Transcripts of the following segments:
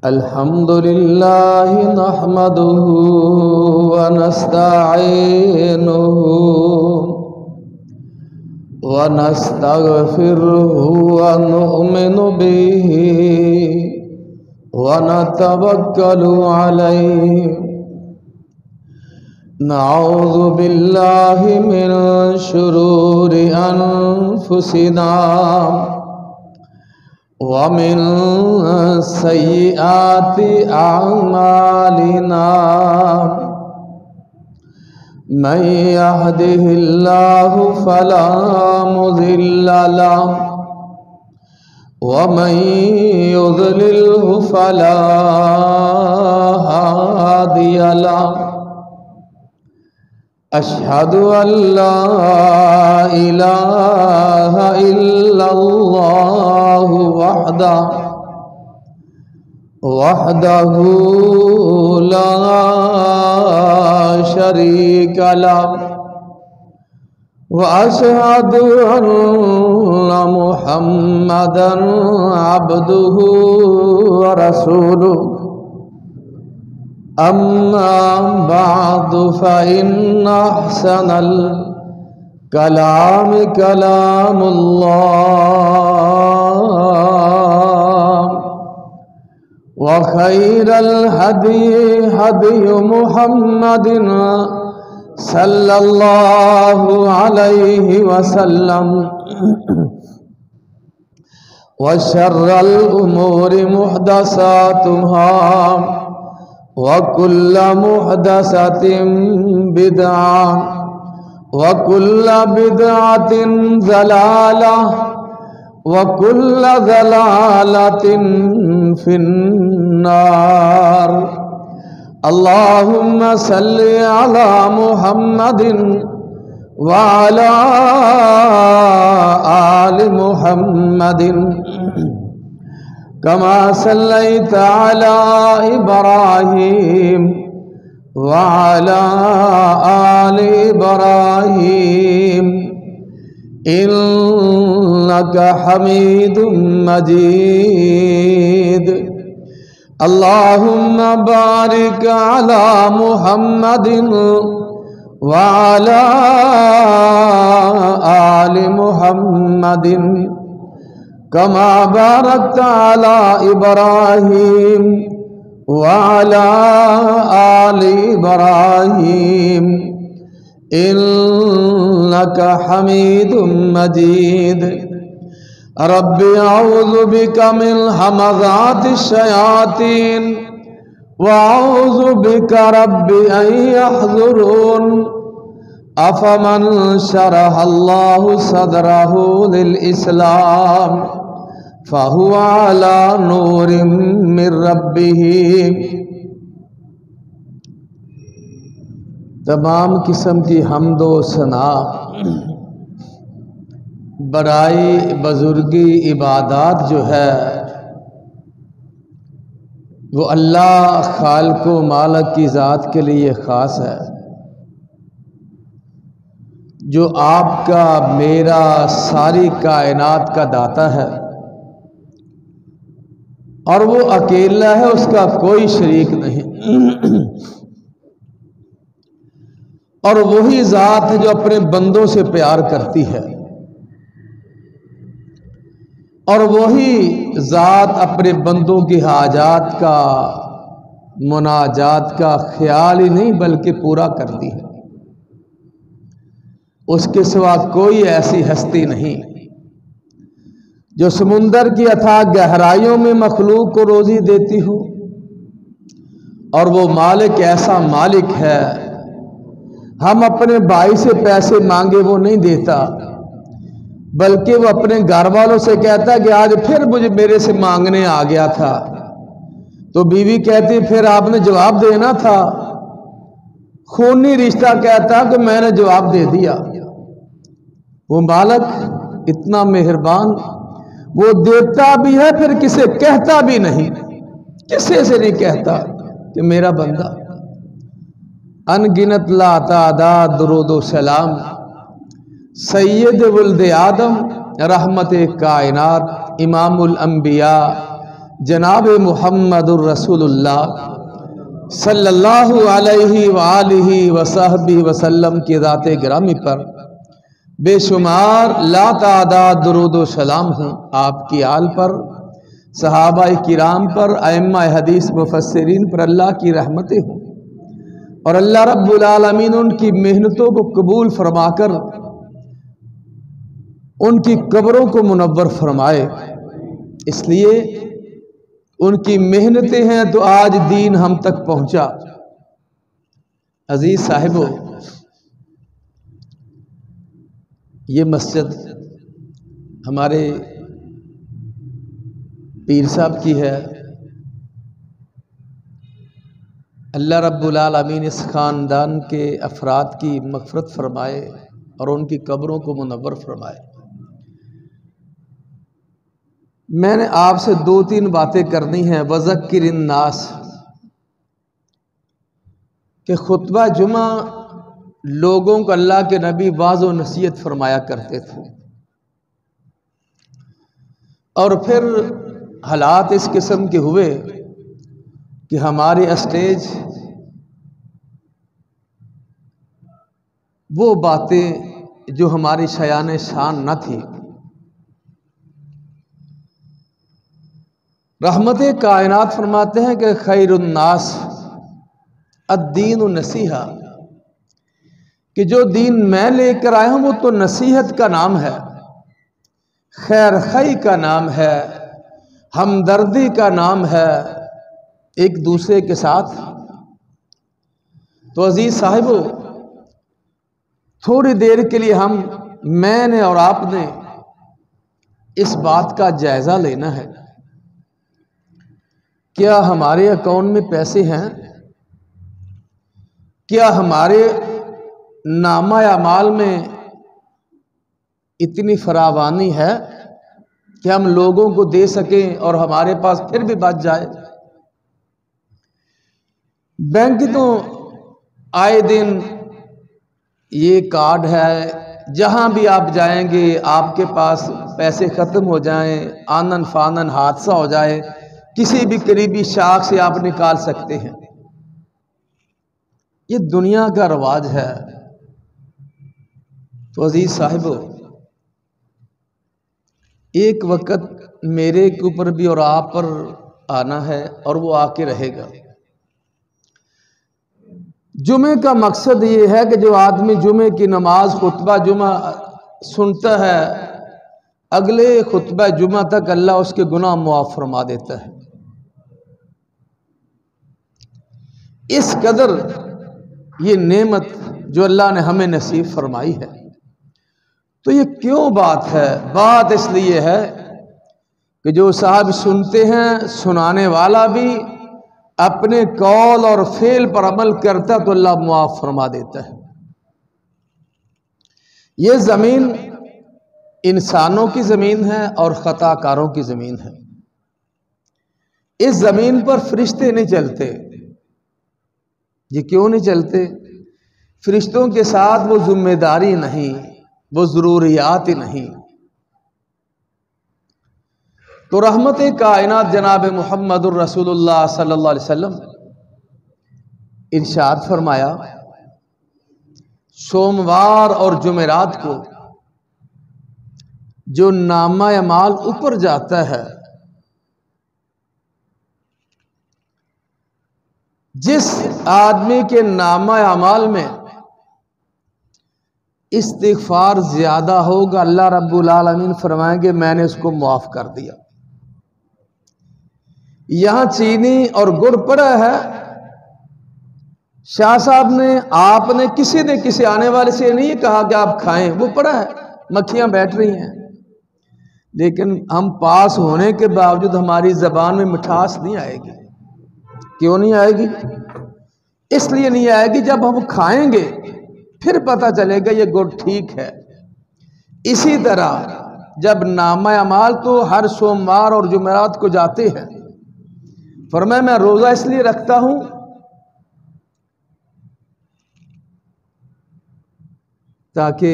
الحمدللہ نحمده ونستعینه ونستغفره ونؤمن به ونتوکل علیہ نعوذ باللہ من شرور انفسنا ومن سیئات اعمالنا من يهده الله فلا مضل له ومن يضلله فلا هادي له أشهد أن لا إله إلا الله وحده لا شريك له وأشهد أن محمدًا عبده ورسوله أما بعد فإن أحسن الكلام كلام الله وخير الهدي هدي محمد صلى الله عليه وسلم وشر الأمور محدثاتها وكل محدثة بدعة وكل بدعة ضلالة وكل ضلالة في النار اللهم صل على محمد وعلى آل محمد كما صليت على إبراهيم وعلى آل إبراهيم إنك حميد مجيد اللهم بارك على محمد وعلى آل محمد كما باركت على إبراهيم وعلى آل إبراهيم إنك حميد مجيد رب أعوذ بك من همزات الشياطين وأعوذ بك رب أن يحضرون أفمن شرح الله صدره للإسلام فهو على نور من ربه تمام قسم کی حمد و ثنا بڑائی بزرگی عبادات جو ہے وہ اللہ خالق و مالک کی ذات کے لیے خاص ہے جو آپ کا میرا ساری کائنات کا داتا ہے اور وہ اکیلا ہے اس کا کوئی شریک نہیں اور وہی ذات ہے جو اپنے بندوں سے پیار کرتی ہے اور وہی ذات اپنے بندوں کی حاجات کا مناجات کا خیال ہی نہیں بلکہ پورا کرتی ہے اس کے سوا کوئی ایسی ہستی نہیں جو سمندر کی اتھاہ گہرائیوں میں مخلوق کو روزی دیتی ہو اور وہ مالک ایسا مالک ہے ہم اپنے بھائی سے پیسے مانگے وہ نہیں دیتا بلکہ وہ اپنے گھر والوں سے کہتا ہے کہ آج پھر مجھے میرے سے مانگنے آ گیا تھا تو بیوی کہتی پھر آپ نے جواب دینا تھا خونی رشتہ کہتا کہ میں نے جواب دے دیا وہ مالک اتنا مہربان وہ دیتا بھی ہے پھر کسے کہتا بھی نہیں کسے سے نہیں کہتا کہ میرا بندہ ان گنت لا تعداد درود و سلام سید ولد آدم رحمت کائنات امام الانبیاء جناب محمد الرسول اللہ صلی اللہ علیہ وآلہ وصحبہ وسلم کی ذات گرامی پر بے شمار لا تعداد درود و سلام ہوں، آپ کی آل پر، صحابہ کرام پر، ائمہ حدیث مفسرین پر اللہ کی رحمتیں ہوں، اور اللہ رب العالمین ان کی محنتوں کو قبول فرما کر ان کی قبروں کو منور فرمائے۔ اس لیے ان کی محنتیں ہیں تو آج دین ہم تک پہنچا۔ عزیز صاحبو، یہ مسجد ہمارے پیر صاحب کی ہے۔ اللہ رب العالمین اس خاندان کے افراد کی مغفرت فرمائے اور ان کی قبروں کو منور فرمائے۔ میں نے آپ سے 2-3 باتیں کرنی ہیں۔ وذکر الناس کہ خطبہ جمعہ لوگوں کو اللہ کے نبی واعظ و نصیحت فرمایا کرتے تھے، اور پھر حالات اس قسم کے ہوئے کہ ہماری اسٹیج وہ باتیں جو ہماری شایان شان نہ تھی۔ رحمت کائنات فرماتے ہیں کہ خیر الناس الدین النصیحہ، کہ جو دین میں لے کر آیا ہوں وہ تو نصیحت کا نام ہے، خیر خی کا نام ہے، ہمدردی کا نام ہے ایک دوسرے کے ساتھ۔ تو عزیز صاحبو، تھوڑی دیر کے لیے میں نے اور آپ نے اس بات کا جائزہ لینا ہے، کیا ہمارے اکاؤنٹ میں پیسے ہیں؟ کیا ہمارے نامہ اعمال میں اتنی فراوانی ہے کہ ہم لوگوں کو دے سکیں اور ہمارے پاس پھر بھی بچ جائے؟ بینک تو آئے دن یہ کارڈ ہے، جہاں بھی آپ جائیں گے آپ کے پاس پیسے ختم ہو جائیں، آنن فانن حادثہ ہو جائے، کسی بھی قریبی شاخ سے آپ نکال سکتے ہیں۔ یہ دنیا کا رواج ہے۔ تو عزیز صاحبو، ایک وقت میرے کے اوپر بھی اور آپ پر آنا ہے، اور وہ آ کے رہے گا۔ جمعے کا مقصد یہ ہے کہ جو آدمی جمعے کی نماز خطبہ جمعہ سنتا ہے، اگلے خطبہ جمعہ تک اللہ اس کے گناہ معاف فرما دیتا ہے۔ اس قدر یہ نعمت جو اللہ نے ہمیں نصیب فرمائی ہے۔ تو یہ کیوں بات ہے؟ بات اس لیے ہے کہ جو صاحب سنتے ہیں، سنانے والا بھی اپنے قول اور فعل پر عمل کرتا تو اللہ معاف فرما دیتا ہے۔ یہ زمین انسانوں کی زمین ہے اور خطا کاروں کی زمین ہے۔ اس زمین پر فرشتے نہیں چلتے۔ یہ کیوں نہیں چلتے؟ فرشتوں کے ساتھ وہ ذمہ داری نہیں، وہ ضروریات ہی نہیں۔ تو رحمت کائنات جناب محمد الرسول اللہ صلی اللہ علیہ وسلم ارشاد فرمایا، سوموار اور جمعرات کو جو نامہ اعمال اوپر جاتا ہے، جس آدمی کے نامہ اعمال میں استغفار زیادہ ہوگا، اللہ رب العالمین فرمائیں گے میں نے اس کو معاف کر دیا۔ یہاں چینی اور گڑ پڑا ہے، شاہ صاحب نے، آپ نے، کسی نے کسی آنے والے سے نہیں کہا کہ آپ کھائیں، وہ پڑا ہے، مکھیاں بیٹھ رہی ہیں، لیکن ہم پاس ہونے کے باوجود ہماری زبان میں مٹھاس نہیں آئے گی۔ کیوں نہیں آئے گی؟ اس لیے نہیں آئے گی، جب ہم کھائیں گے پھر پتہ چلے گا یہ گڑ ٹھیک ہے۔ اسی طرح جب نامہ اعمال تو ہر سوموار اور جمعرات کو جاتے ہیں، فرمایا میں روزہ اس لیے رکھتا ہوں تاکہ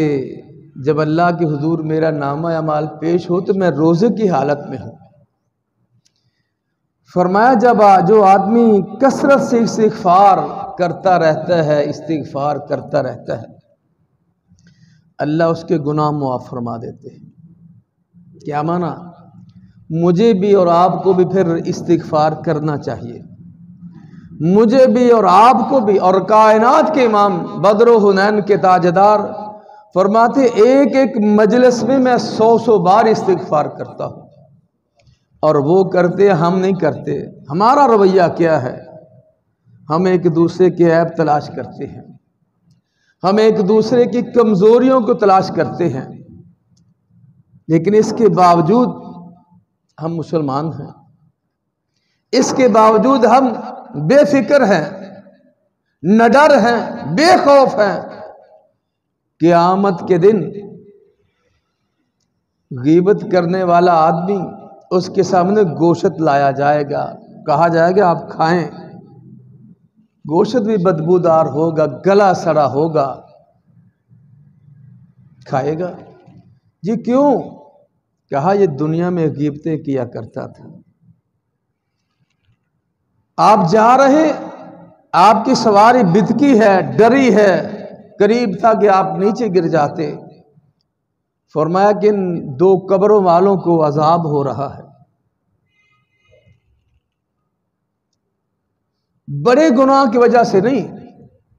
جب اللہ کے حضور میرا نامہ اعمال پیش ہو تو میں روزے کی حالت میں ہوں۔ فرمایا جب جو آدمی کثرت سے استغفار کرتا رہتا ہے، استغفار کرتا رہتا ہے، اللہ اس کے گناہ معاف فرما دیتے ہیں۔ کیا مانا؟ مجھے بھی اور آپ کو بھی پھر استغفار کرنا چاہیے، مجھے بھی اور آپ کو بھی۔ اور کائنات کے امام بدر و حنین کے تاجدار فرماتے ایک ایک مجلس میں 100 بار استغفار کرتا ہوں، اور وہ کرتے ہم نہیں کرتے۔ ہمارا رویہ کیا ہے؟ ہم ایک دوسرے کے عیب تلاش کرتے ہیں، ہم ایک دوسرے کی کمزوریوں کو تلاش کرتے ہیں، لیکن اس کے باوجود ہم مسلمان ہیں، اس کے باوجود ہم بے فکر ہیں، نڈر ہیں، بے خوف ہیں۔ قیامت کے دن غیبت کرنے والا آدمی، اس کے سامنے گوشت لایا جائے گا، کہا جائے گا آپ کھائیں۔ گوشت بھی بدبودار ہوگا، گلا سڑا ہوگا، کھائے گا؟ جی کیوں؟ کہا یہ دنیا میں غیبتیں کیا کرتا تھا۔ آپ جا رہے، آپ کی سواری بدکی ہے، ڈری ہے، قریب تھا کہ آپ نیچے گر جاتے۔ فرمایا کہ ان 2 قبروں والوں کو عذاب ہو رہا ہے۔ بڑے گناہ کی وجہ سے نہیں،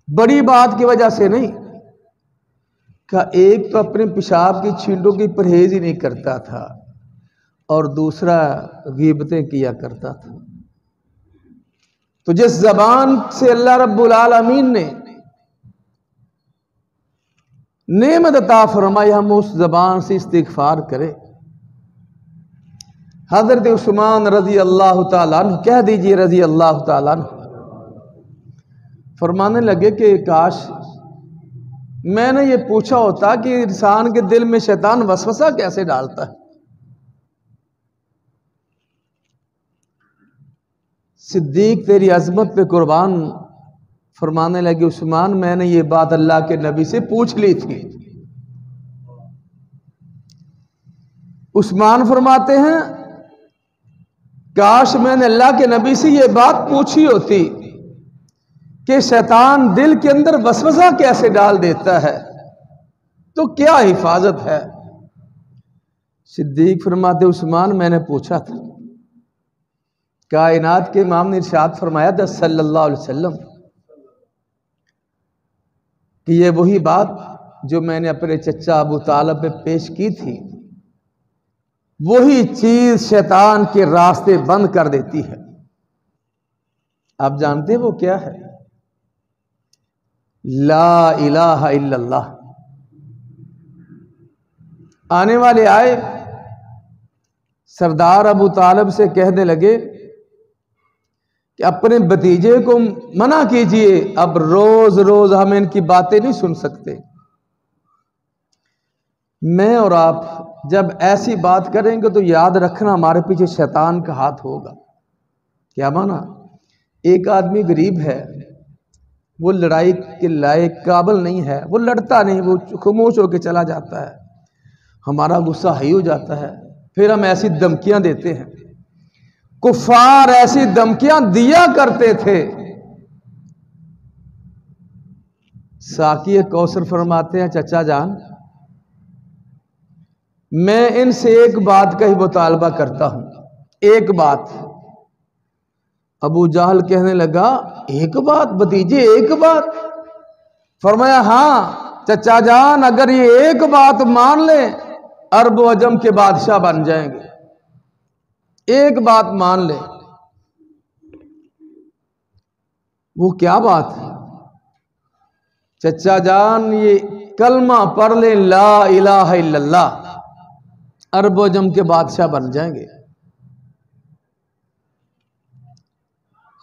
بڑی بات کی وجہ سے نہیں، کہ ایک تو اپنے پیشاب کی چھینٹوں کی پرہیز ہی نہیں کرتا تھا، اور دوسرا غیبتیں کیا کرتا تھا۔ تو جس زبان سے اللہ رب العالمین نے نعمت عطا فرمائی، ہم اس زبان سے استغفار کریں۔ حضرت عثمان رضی اللہ تعالیٰ عنہ، کہہ دیجئے رضی اللہ تعالیٰ عنہ، فرمانے لگے کہ کاش میں نے یہ پوچھا ہوتا کہ انسان کے دل میں شیطان وسوسہ کیسے ڈالتا ہے۔ صدیق تیری عظمت پہ قربان، فرمانے لگے عثمان میں نے یہ بات اللہ کے نبی سے پوچھ لی تھی۔ عثمان فرماتے ہیں کاش میں نے اللہ کے نبی سے یہ بات پوچھی ہوتی کہ شیطان دل کے اندر وسوسہ کیسے ڈال دیتا ہے، تو کیا حفاظت ہے۔ صدیق فرماتے عثمان میں نے پوچھا تھا۔ کائنات کے امام نے ارشاد فرمایا تھا صلی اللہ علیہ وسلم کہ یہ وہی بات جو میں نے اپنے چچا ابو طالب پہ پیش کی تھی، وہی چیز شیطان کے راستے بند کر دیتی ہے۔ آپ جانتے ہیں وہ کیا ہے؟ لا الہ الا اللہ۔ آنے والے آئے، سردار ابو طالب سے کہنے لگے کہ اپنے بھتیجے کو منع کیجئے، اب روز روز ہم ان کی باتیں نہیں سن سکتے۔ میں اور آپ جب ایسی بات کریں گے تو یاد رکھنا ہمارے پیچھے شیطان کا ہاتھ ہوگا۔ کیا مانا؟ ایک آدمی غریب ہے، وہ لڑائی کے لائق قابل نہیں ہے، وہ لڑتا نہیں، وہ خاموش ہو کے چلا جاتا ہے، ہمارا غصہ ہائی ہو جاتا ہے، پھر ہم ایسی دھمکیاں دیتے ہیں۔ کفار ایسی دھمکیاں دیا کرتے تھے۔ ساقی کوثر فرماتے ہیں چچا جان میں ان سے ایک بات کا ہی مطالبہ کرتا ہوں، ایک بات۔ ابو جہل کہنے لگا ایک بات بھتیجے، ایک بات؟ فرمایا ہاں چچا جان، اگر یہ ایک بات مان لیں عرب و عجم کے بادشاہ بن جائیں گے، ایک بات مان لیں۔ وہ کیا بات ہے؟ چچا جان یہ کلمہ پڑھ لیں لا الہ الا اللہ، عرب و عجم کے بادشاہ بن جائیں گے۔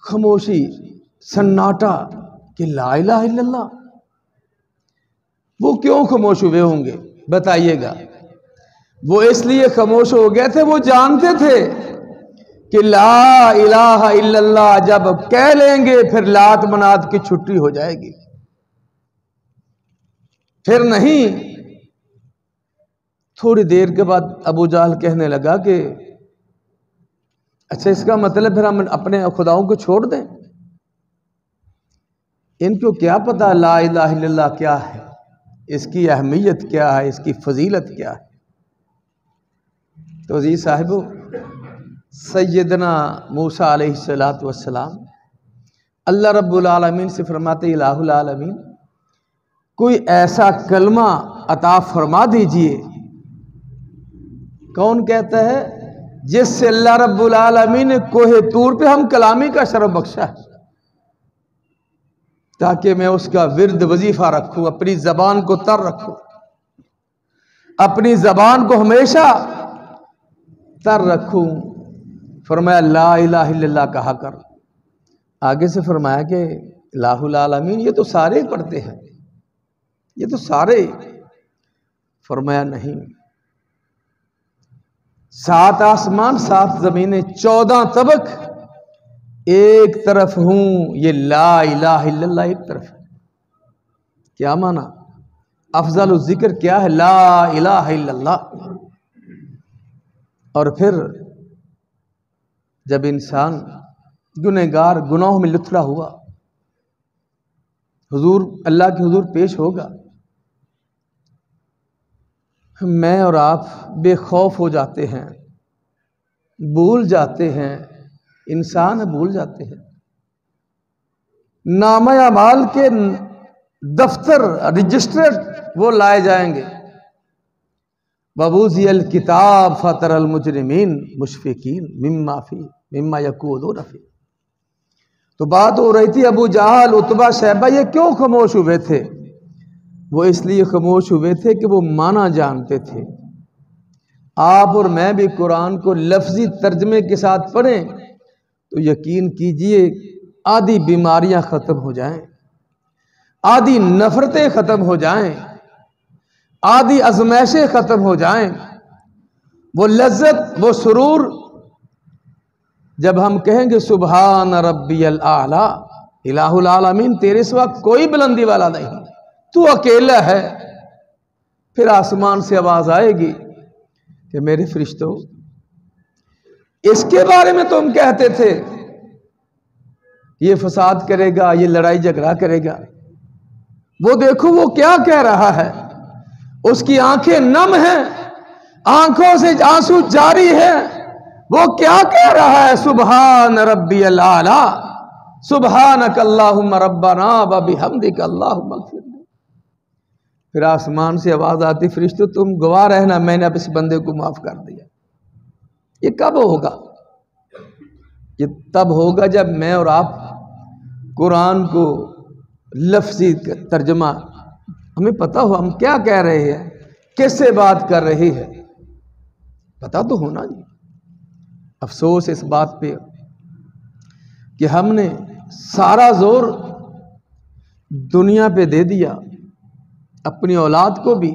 خاموشی، سناٹا کہ لا الہ الا اللہ۔ وہ کیوں خاموش ہوئے ہوں گے بتائیے گا؟ وہ اس لیے خاموش ہو گئے تھے، وہ جانتے تھے کہ لا الہ الا اللہ جب کہہ لیں گے پھر لات منات کی چھٹی ہو جائے گی، پھر نہیں تھوڑی دیر کے بعد ابو جہل کہنے لگا کہ اچھا اس کا مطلب پھر ہم اپنے خداؤں کو چھوڑ دیں؟ ان کو کیا پتا لا الہ الا اللہ کیا ہے، اس کی اہمیت کیا ہے، اس کی فضیلت کیا ہے۔ تو عزیز صاحبو، سیدنا موسیٰ علیہ السلام اللہ رب العالمین سے فرماتے الہ العالمین کوئی ایسا کلمہ عطا فرما دیجئے، کون کہتا ہے؟ جس سے اللہ رب العالمین نے کوہ طور پہ ہم کلامی کا شرف بخشا ہے، تاکہ میں اس کا ورد وظیفہ رکھوں، اپنی زبان کو تر رکھوں، اپنی زبان کو ہمیشہ تر رکھوں۔ فرمایا لا الہ الا اللہ کہا کر۔ آگے سے فرمایا کہ الہ العالمین یہ تو سارے پڑھتے ہیں، یہ تو سارے۔ فرمایا نہیں، 7 آسمان 7 زمینیں 14 طبق ایک طرف ہوں، یہ لا الہ الا اللہ ایک طرف ہے۔ کیا معنی؟ افضل الذکر کیا ہے؟ لا الہ الا اللہ۔ اور پھر جب انسان گنہگار گناہوں میں لتھڑا ہوا حضور اللہ کے حضور پیش ہوگا، میں اور آپ بے خوف ہو جاتے ہیں، بھول جاتے ہیں، انسان بھول جاتے ہیں۔ نامہ اعمال کے دفتر رجسٹر وہ لائے جائیں گے، وَوُضِعَ الْكِتَابَ فَتَرَى الْمُجْرِمِينَ مُشْفِقِينَ مِمَّا يَقُولُونَ فِيهِ۔ تو بات ہو رہی تھی ابو جہل، عتبہ، شیبہ یہ کیوں خاموش ہوئے تھے؟ وہ اس لیے خاموش ہوئے تھے کہ وہ معنی جانتے تھے۔ آپ اور میں بھی قرآن کو لفظی ترجمے کے ساتھ پڑھیں تو یقین کیجئے آدھی بیماریاں ختم ہو جائیں، آدھی نفرتیں ختم ہو جائیں، آدھی ازمائشیں ختم ہو جائیں۔ وہ لذت، وہ سرور جب ہم کہیں گے سبحان ربی الاعلی، الہ العالمین تیرے سوا کوئی بلندی والا نہیں، تو اکیلا ہے، پھر آسمان سے آواز آئے گی کہ میرے فرشتوں اس کے بارے میں تم کہتے تھے یہ فساد کرے گا، یہ لڑائی جھگڑا کرے گا، وہ دیکھو وہ کیا کہہ رہا ہے، اس کی آنکھیں نم ہیں، آنکھوں سے آنسو جاری ہے، وہ کیا کہہ رہا ہے؟ سبحان ربی الاعلی، سبحانک اللہم ربنا وبحمدک اللہم اغفر لی۔ پھر آسمان سے آواز آتی فرشتوں تم گواہ رہنا میں نے اب اس بندے کو معاف کر دیا۔ یہ کب ہوگا؟ یہ تب ہوگا جب میں اور آپ قرآن کو لفظی ترجمہ ہمیں پتہ ہو ہم کیا کہہ رہے ہیں، کس سے بات کر رہے ہیں، پتہ تو ہونا جی۔ افسوس اس بات پہ کہ ہم نے سارا زور دنیا پہ دے دیا، اپنی اولاد کو بھی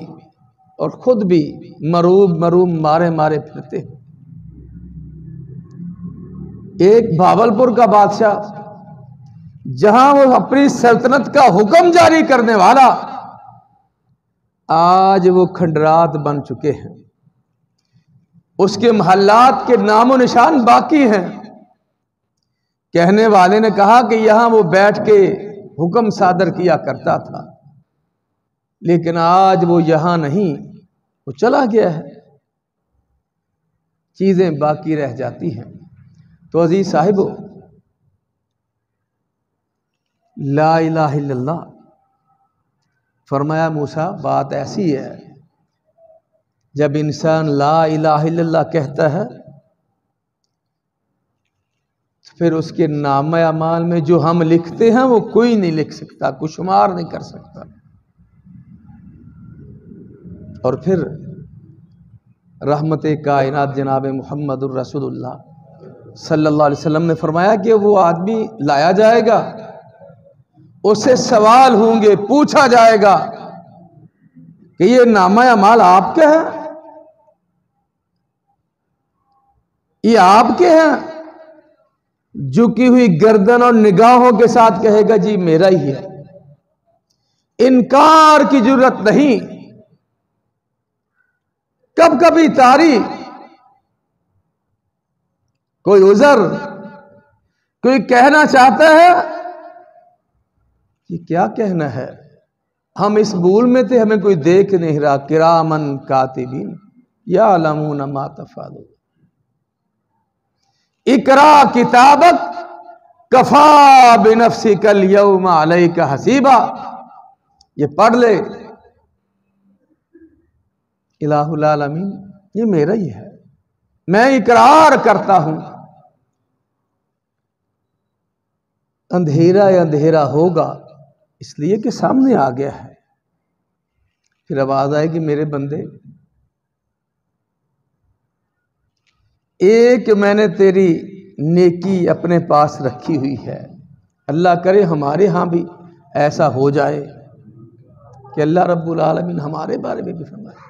اور خود بھی مروب مارے پھرتے۔ ایک بھاولپور کا بادشاہ جہاں وہ اپنی سلطنت کا حکم جاری کرنے والا، آج وہ کھنڈرات بن چکے ہیں، اس کے محلات کے نام و نشان باقی ہیں۔ کہنے والے نے کہا کہ یہاں وہ بیٹھ کے حکم صادر کیا کرتا تھا، لیکن آج وہ یہاں نہیں، وہ چلا گیا ہے، چیزیں باقی رہ جاتی ہیں۔ تو عزیز صاحبو، لا الہ الا اللہ فرمایا موسیٰ بات ایسی ہے جب انسان لا الہ الا اللہ کہتا ہے پھر اس کے نامہ اعمال میں جو ہم لکھتے ہیں وہ کوئی نہیں لکھ سکتا، کوئی شمار نہیں کر سکتا۔ اور پھر رحمت کائنات جناب محمد الرسول اللہ صلی اللہ علیہ وسلم نے فرمایا کہ وہ آدمی لایا جائے گا، اس سے سوال ہوں گے، پوچھا جائے گا کہ یہ نامہ اعمال آپ کے ہیں، یہ آپ کے ہیں؟ جھکی ہوئی گردن اور نگاہوں کے ساتھ کہے گا جی میرا ہی ہے، انکار کی ضرورت نہیں، کب کبھی تاری، کوئی عذر، کوئی کہنا چاہتا ہے کہ کیا کہنا ہے، ہم اس بھول میں تھے، ہمیں کوئی دیکھ نہیں رہا، کرامن کاتبین یعلمون ما تفعلون، اقرا کتابک کفا بنفسک الیوم علیک حسیبا، یہ پڑھ لے، الہ العالمین یہ میرا ہی ہے، میں اقرار کرتا ہوں اندھیرا اندھیرا ہوگا اس لیے کہ سامنے آ گیا ہے، پھر آواز آئے گی میرے بندے ایک میں نے تیری نیکی اپنے پاس رکھی ہوئی ہے، اللہ کرے ہمارے ہاں بھی ایسا ہو جائے کہ اللہ رب العالمین ہمارے بارے میں بھی فرمائے،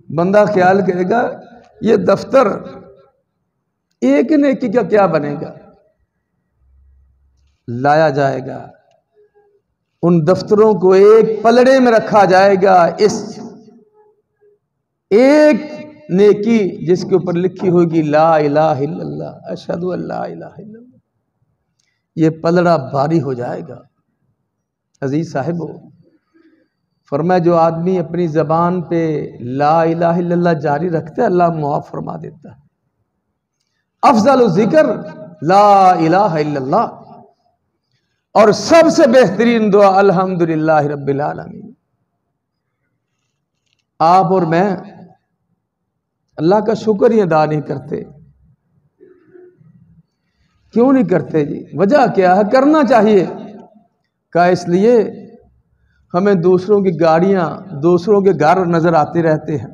بندہ خیال کرے گا یہ دفتر ایک نیکی کا کیا بنے گا، لایا جائے گا، ان دفتروں کو ایک پلڑے میں رکھا جائے گا، اس ایک نیکی جس کے اوپر لکھی ہوگی لا الہ الا اللہ اشہد ان لا الہ الا اللہ، یہ پلڑا بھاری ہو جائے گا۔ عزیز صاحبو، فرمایا جو آدمی اپنی زبان پہ لا الہ الا اللہ جاری رکھتا ہے اللہ معاف فرما دیتا ہے۔ افضل ذکر لا الہ الا اللہ، اور سب سے بہترین دعا الحمدللہ رب العالمین۔ آپ اور میں اللہ کا شکر ہی ادا نہیں کرتے، کیوں نہیں کرتے جی؟ وجہ کیا ہے؟ کرنا چاہیے، کہا اس لیے ہمیں دوسروں کی گاڑیاں، دوسروں کے گھر نظر آتے رہتے ہیں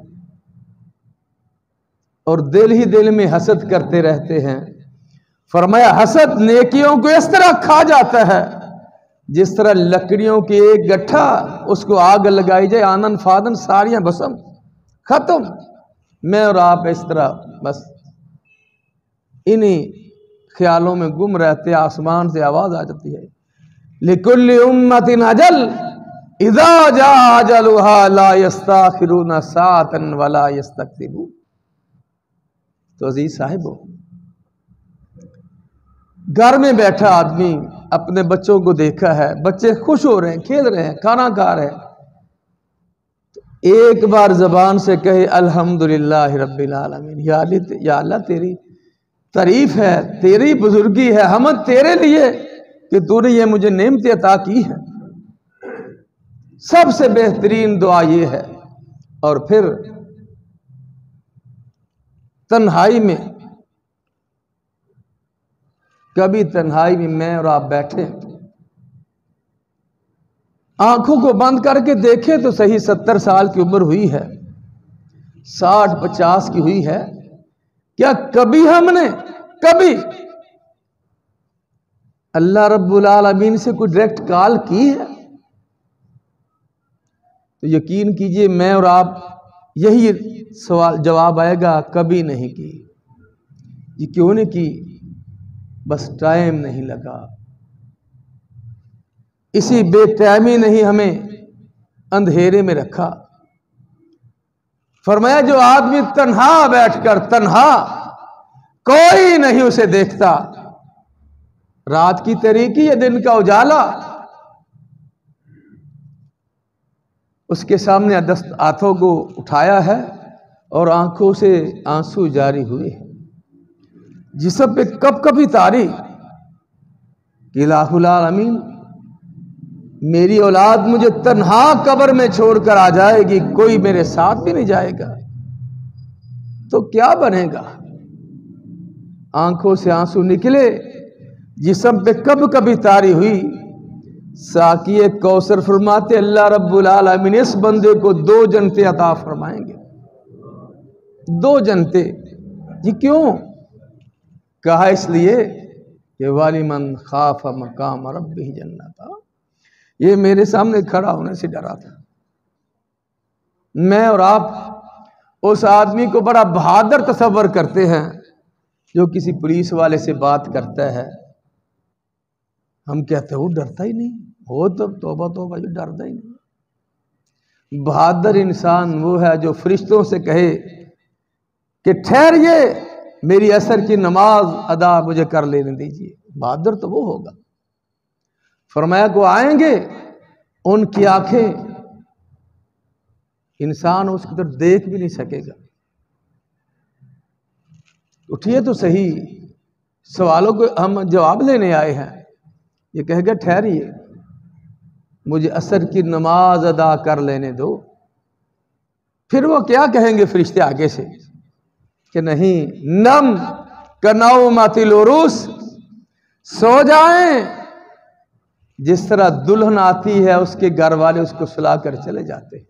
اور دل ہی دل میں حسد کرتے رہتے ہیں۔ فرمایا حسد نیکیوں کو اس طرح کھا جاتا ہے جس طرح لکڑیوں کی ایک گٹھا اس کو آگ لگائی جائے، آنن فادن ساریاں بسم ختم۔ میں اور آپ اس طرح بس انہی خیالوں میں گم رہتے، آسمان سے آواز آ جاتی ہے لِكُلِّ أُمَّةٍ أَجَلٌ إِذَا جَاءَ أَجَلُهَا لَا يَسْتَأْخِرُونَ سَاعَةً وَلَا يَسْتَقْدِمُونَ۔ تو عزیز صاحبو، گھر میں بیٹھا آدمی اپنے بچوں کو دیکھا ہے، بچے خوش ہو رہے ہیں، کھیل رہے ہیں، کھانا کھا رہے ہیں، ایک بار زبان سے کہے الحمدللہ رب العالمین، یا اللہ تیری تعریف ہے، تیری بزرگی ہے، حمد تیرے لیے کہ تو نے یہ مجھے نعمت عطا کی ہے۔ سب سے بہترین دعا یہ ہے۔ اور پھر تنہائی میں، کبھی تنہائی میں میں اور آپ بیٹھے آنکھوں کو بند کر کے دیکھیں تو صحیح 70 سال کی عمر ہوئی ہے، 60-50 کی ہوئی ہے، کیا کبھی ہم نے کبھی اللہ رب العالمین سے کوئی ڈائریکٹ کال کی ہے؟ تو یقین کیجئے میں اور آپ یہی سوال جواب آئے گا کبھی نہیں کی۔ یہ کیوں نہیں کی؟ بس ٹائم نہیں لگا، اسی بے ٹائمی نہیں ہمیں اندھیرے میں رکھا۔ فرمایا جو آدمی تنہا بیٹھ کر، تنہا کوئی نہیں اسے دیکھتا، رات کی تاریکی یا دن کا اجالا، اس کے سامنے ہاتھوں کو اٹھایا ہے اور آنکھوں سے آنسو جاری ہوئے ہیں، جسم پہ کب کبھی تاری کہ الہ العالمین میری اولاد مجھے تنہا قبر میں چھوڑ کر آ جائے گی، کوئی میرے ساتھ بھی نہیں جائے گا تو کیا بنے گا؟ آنکھوں سے آنسو نکلے، جسم پہ کب کبھی تاری ہوئی۔ ساقی کوثر فرماتے اللہ رب العالمین اس بندے کو 2 جنتیں عطا فرمائیں گے، 2 جنتیں۔ یہ کیوں؟ کہا اس لیے کہ وَلِمَنْ خَافَ مَقَامَ رَبِّهِ جَنَّتَانِ، یہ میرے سامنے کھڑا ہونے سے ڈرا تھا۔ میں اور آپ اس آدمی کو بڑا بہادر تصور کرتے ہیں جو کسی پولیس والے سے بات کرتا ہے، ہم کہتے ہیں وہ ڈرتا ہی نہیں، وہ تو توبہ توبہ یہ ڈرتا ہی نہیں۔ بہادر انسان وہ ہے جو فرشتوں سے کہے کہ ٹھہریے، میری عصر کی نماز ادا مجھے کر لینے دیجیے۔ بہادر تو وہ ہوگا۔ فرمایا کہ وہ آئیں گے، ان کی آنکھیں انسان اس کی طرف دیکھ بھی نہیں سکے گا۔ اٹھیے تو صحیح، سوالوں کو ہم جواب لینے آئے ہیں۔ یہ کہے گا ٹھہریے، مجھے عصر کی نماز ادا کر لینے دو۔ پھر وہ کیا کہیں گے فرشتے آگے سے کہ نہیں، نم کنومۃ العروس، سو جائیں، جس طرح دلہن آتی ہے اس کے گھر والے اس کو سلا کر چلے جاتے ہیں۔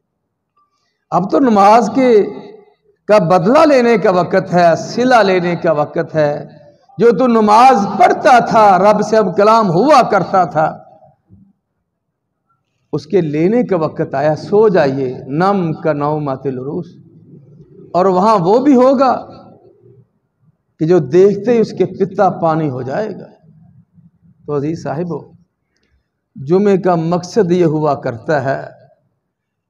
اب تو نماز کا بدلہ لینے کا وقت ہے، صلہ لینے کا وقت ہے۔ جو تو نماز پڑھتا تھا، رب سے اب کلام ہوا کرتا تھا، اس کے لینے کا وقت آیا۔ سو جائیے، نم کنومۃ العروس۔ اور وہاں وہ بھی ہوگا کہ جو دیکھتے ہی اس کے پتا پانی ہو جائے گا۔ تو عزیز صاحبو، جمعے کا مقصد یہ ہوا کرتا ہے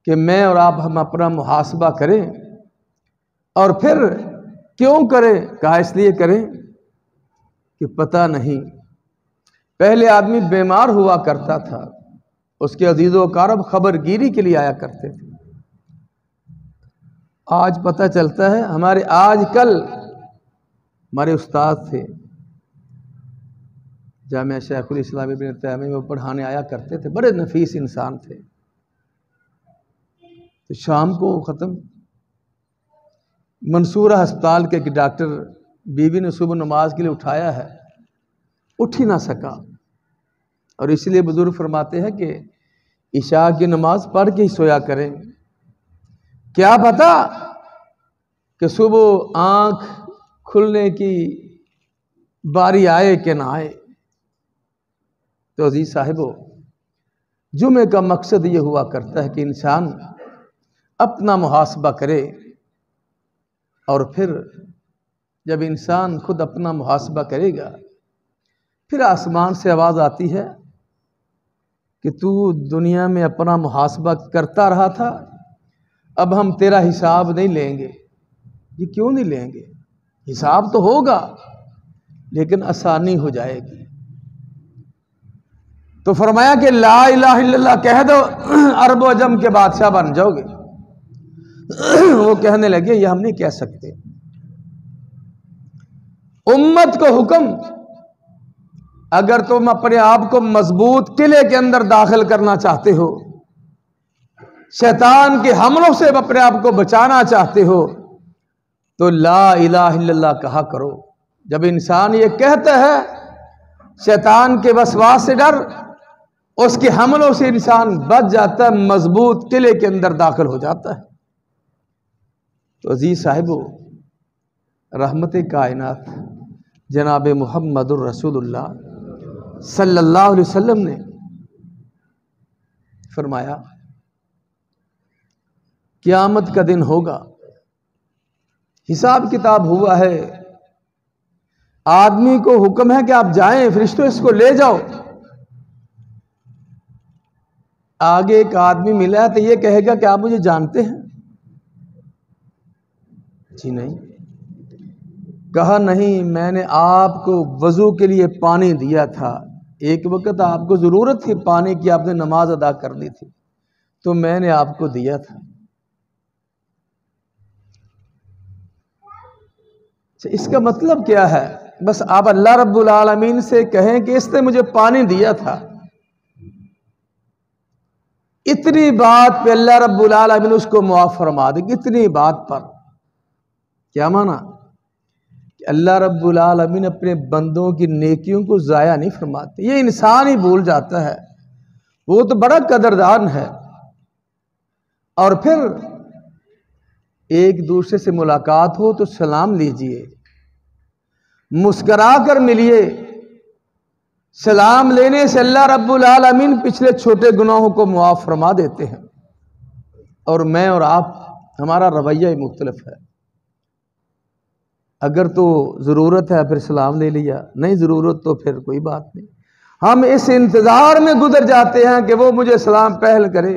کہ میں اور آپ ہم اپنا محاسبہ کریں، اور پھر کیوں کریں؟ کہا اس لیے کریں کہ پتہ نہیں، پہلے آدمی بیمار ہوا کرتا تھا، اس کے عزیز و اقارب خبر گیری کے لیے آیا کرتے تھے۔ آج پتہ چلتا ہے، آج کل ہمارے استاد تھے جامعہ شیخ الاسلام ابن تیمیہ میں پڑھانے آیا کرتے تھے، بڑے نفیس انسان تھے۔ تو شام کو ختم، منصورہ ہسپتال کے ایک ڈاکٹر بیوی نے صبح نماز کے لیے اٹھایا ہے، اٹھ ہی نہ سکا، اور اس لیے بزرگ فرماتے ہیں کہ عشاء کی نماز پڑھ کے ہی سویا کریں، کیا پتا کہ صبح آنکھ کھلنے کی باری آئے کہ نہ آئے۔ تو عزیز صاحبو، جمعے کا مقصد یہ ہوا کرتا ہے کہ انسان اپنا محاسبہ کرے، اور پھر جب انسان خود اپنا محاسبہ کرے گا، پھر آسمان سے آواز آتی ہے کہ تو دنیا میں اپنا محاسبہ کرتا رہا تھا، اب ہم تیرا حساب نہیں لیں گے۔ یہ کیوں نہیں لیں گے؟ حساب تو ہوگا، لیکن آسانی ہو جائے گی۔ تو فرمایا کہ لا الہ الا اللہ کہہ دو، عرب و عجم کے بادشاہ بن جاؤ گے۔ وہ کہنے لگے یہ ہم نہیں کہہ سکتے۔ امت کو حکم، اگر تم اپنے آپ کو مضبوط قلعے کے اندر داخل کرنا چاہتے ہو، شیطان کے حملوں سے اپنے آپ کو بچانا چاہتے ہو، تو لا الہ الا اللہ کہا کرو۔ جب انسان یہ کہتا ہے، شیطان کے وسواس سے ڈر، اس کے حملوں سے انسان بچ جاتا ہے، مضبوط قلعے کے اندر داخل ہو جاتا ہے۔ تو عزیز صاحبو، رحمت کائنات جناب محمد الرسول اللہ صلی اللہ علیہ وسلم نے فرمایا قیامت کا دن ہوگا، حساب کتاب ہوا ہے، آدمی کو حکم ہے کہ آپ جائیں، فرشتوں اس کو لے جاؤ۔ آگے ایک آدمی ملا ہے تو یہ کہے گا کہ آپ مجھے جانتے ہیں؟ جی نہیں۔ کہا نہیں، میں نے آپ کو وضو کے لیے پانی دیا تھا، ایک وقت آپ کو ضرورت تھی پانی کی، آپ نے نماز ادا کرنی تھی، تو میں نے آپ کو دیا تھا۔ اس کا مطلب کیا ہے؟ بس آپ اللہ رب العالمین سے کہیں کہ اس نے مجھے پانی دیا تھا، اتنی بات پہ اللہ رب العالمین اس کو معاف فرما دے گی۔ اتنی بات پر کیا مانا؟ کہ اللہ رب العالمین اپنے بندوں کی نیکیوں کو ضائع نہیں فرماتے، یہ انسان ہی بھول جاتا ہے، وہ تو بڑا قدردان ہے۔ اور پھر ایک دوسرے سے ملاقات ہو تو سلام لیجئے، مسکرا کر ملیے۔ سلام لینے سے اللہ رب العالمین پچھلے چھوٹے گناہوں کو معاف فرما دیتے ہیں۔ اور میں اور آپ، ہمارا رویہ مختلف ہے۔ اگر تو ضرورت ہے پھر سلام لے لیا، نہیں ضرورت تو پھر کوئی بات نہیں۔ ہم اس انتظار میں گزر جاتے ہیں کہ وہ مجھے سلام پہل کرے،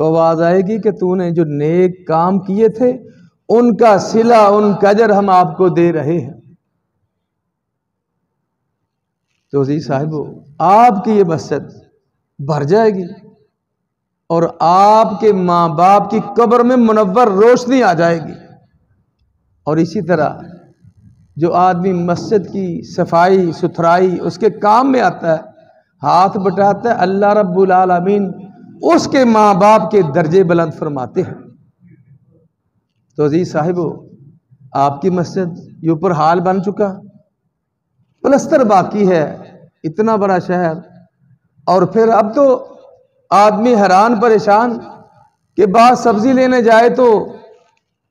تو آواز آئے گی کہ تو نے جو نیک کام کیے تھے ان کا صلہ، ان کا اجر ہم آپ کو دے رہے ہیں۔ تو عزیز صاحبو، آپ کی یہ مسجد بھر جائے گی اور آپ کے ماں باپ کی قبر میں منور روشنی آ جائے گی۔ اور اسی طرح جو آدمی مسجد کی صفائی ستھرائی اس کے کام میں آتا ہے، ہاتھ بٹاتا ہے، اللہ رب العالمین اس کے ماں باپ کے درجے بلند فرماتے ہیں۔ تو عزیز صاحبو، آپ کی مسجد یہ اوپر حال بن چکا، پلستر باقی ہے، اتنا بڑا شہر، اور پھر اب تو آدمی حیران پریشان کہ بعض سبزی لینے جائے تو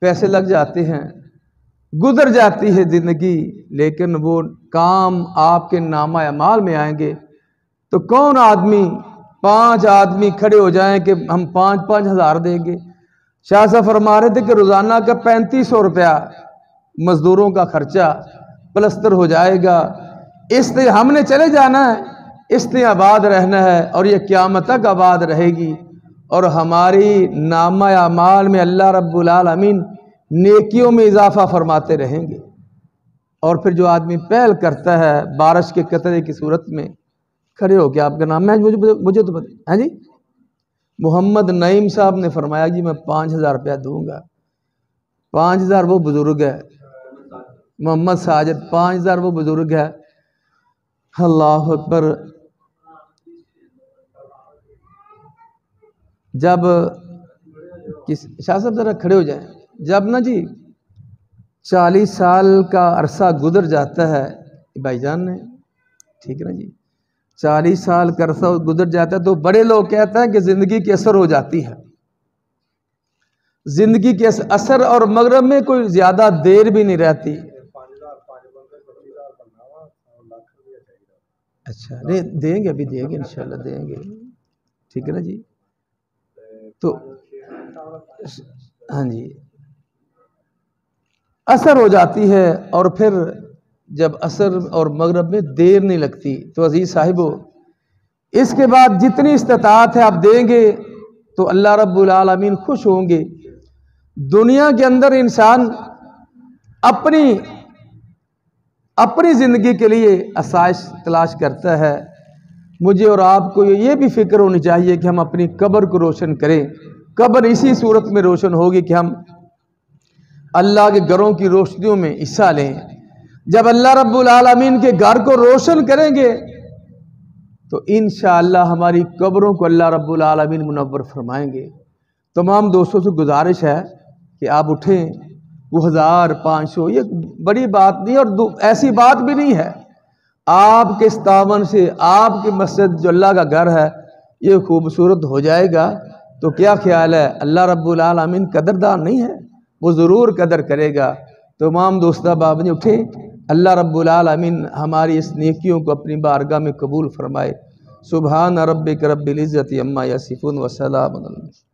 پیسے لگ جاتے ہیں، گزر جاتی ہے زندگی، لیکن وہ کام آپ کے نامہ اعمال میں آئیں گے تو کون آدمی 5 آدمی کھڑے ہو جائیں کہ ہم 5-5 ہزار دیں گے؟ شاہ صاحب فرما رہے تھے کہ روزانہ کا 3500 روپیہ مزدوروں کا خرچہ پلستر ہو جائے گا، اس لیے ہم نے چلے جانا ہے، اس لیے آباد رہنا ہے، اور یہ قیامت تک آباد رہے گی، اور ہماری نامہ اعمال میں اللہ رب العالمین نیکیوں میں اضافہ فرماتے رہیں گے۔ اور پھر جو آدمی پہل کرتا ہے بارش کے قطرے کی صورت میں، کھڑے ہو کے، آپ کا نام ہے مجھے تو پتہ ہے جی، محمد نعیم صاحب نے فرمایا جی میں 5000 روپیہ دوں گا۔ 5000 وہ بزرگ ہے، محمد ساجد، 5000 وہ بزرگ ہے۔ اللہ اکبر۔ جب شاہ صاحب ذرا کھڑے ہو جائیں، جب نا جی 40 سال کا عرصہ گزر جاتا ہے بھائی جان نے، ٹھیک ہے نا جی، 40 سال کا عرصہ گزر جاتا ہے تو بڑے لوگ کہتے ہیں کہ زندگی کی اثر ہو جاتی ہے۔ زندگی کے اثر اور مغرب میں کوئی زیادہ دیر بھی نہیں رہتی۔ اچھا نہیں دیں گے، ابھی دیں گے، انشاءاللہ دیں گے، ٹھیک ہے نا جی۔ تو ہاں جی، اثر ہو جاتی ہے، اور پھر جب اثر اور مغرب میں دیر نہیں لگتی، تو عزیز صاحبو اس کے بعد جتنی استطاعت ہے آپ دیں گے تو اللہ رب العالمین خوش ہوں گے۔ دنیا کے اندر انسان اپنی زندگی کے لیے آسائش تلاش کرتا ہے، مجھے اور آپ کو یہ بھی فکر ہونی چاہیے کہ ہم اپنی قبر کو روشن کریں۔ قبر اسی صورت میں روشن ہوگی کہ ہم اللہ کے گھروں کی روشنیوں میں حصہ لیں۔ جب اللہ رب العالمین کے گھر کو روشن کریں گے تو انشاءاللہ ہماری قبروں کو اللہ رب العالمین منور فرمائیں گے۔ تمام دوستوں سے گزارش ہے کہ آپ اٹھیں، وہ 1500 یہ بڑی بات نہیں، اور ایسی بات بھی نہیں ہے، آپ کے اس تعاون سے آپ کی مسجد جو اللہ کا گھر ہے یہ خوبصورت ہو جائے گا، تو کیا خیال ہے اللہ رب العالمین قدردار نہیں ہے؟ وہ ضرور قدر کرے گا۔ تمام دوستہ باب نے اٹھے، اللہ رب العالمین ہماری اس نیکیوں کو اپنی بارگاہ میں قبول فرمائے۔ سبحان ربک رب العزت عما یصفون وسلام علی المرسلین۔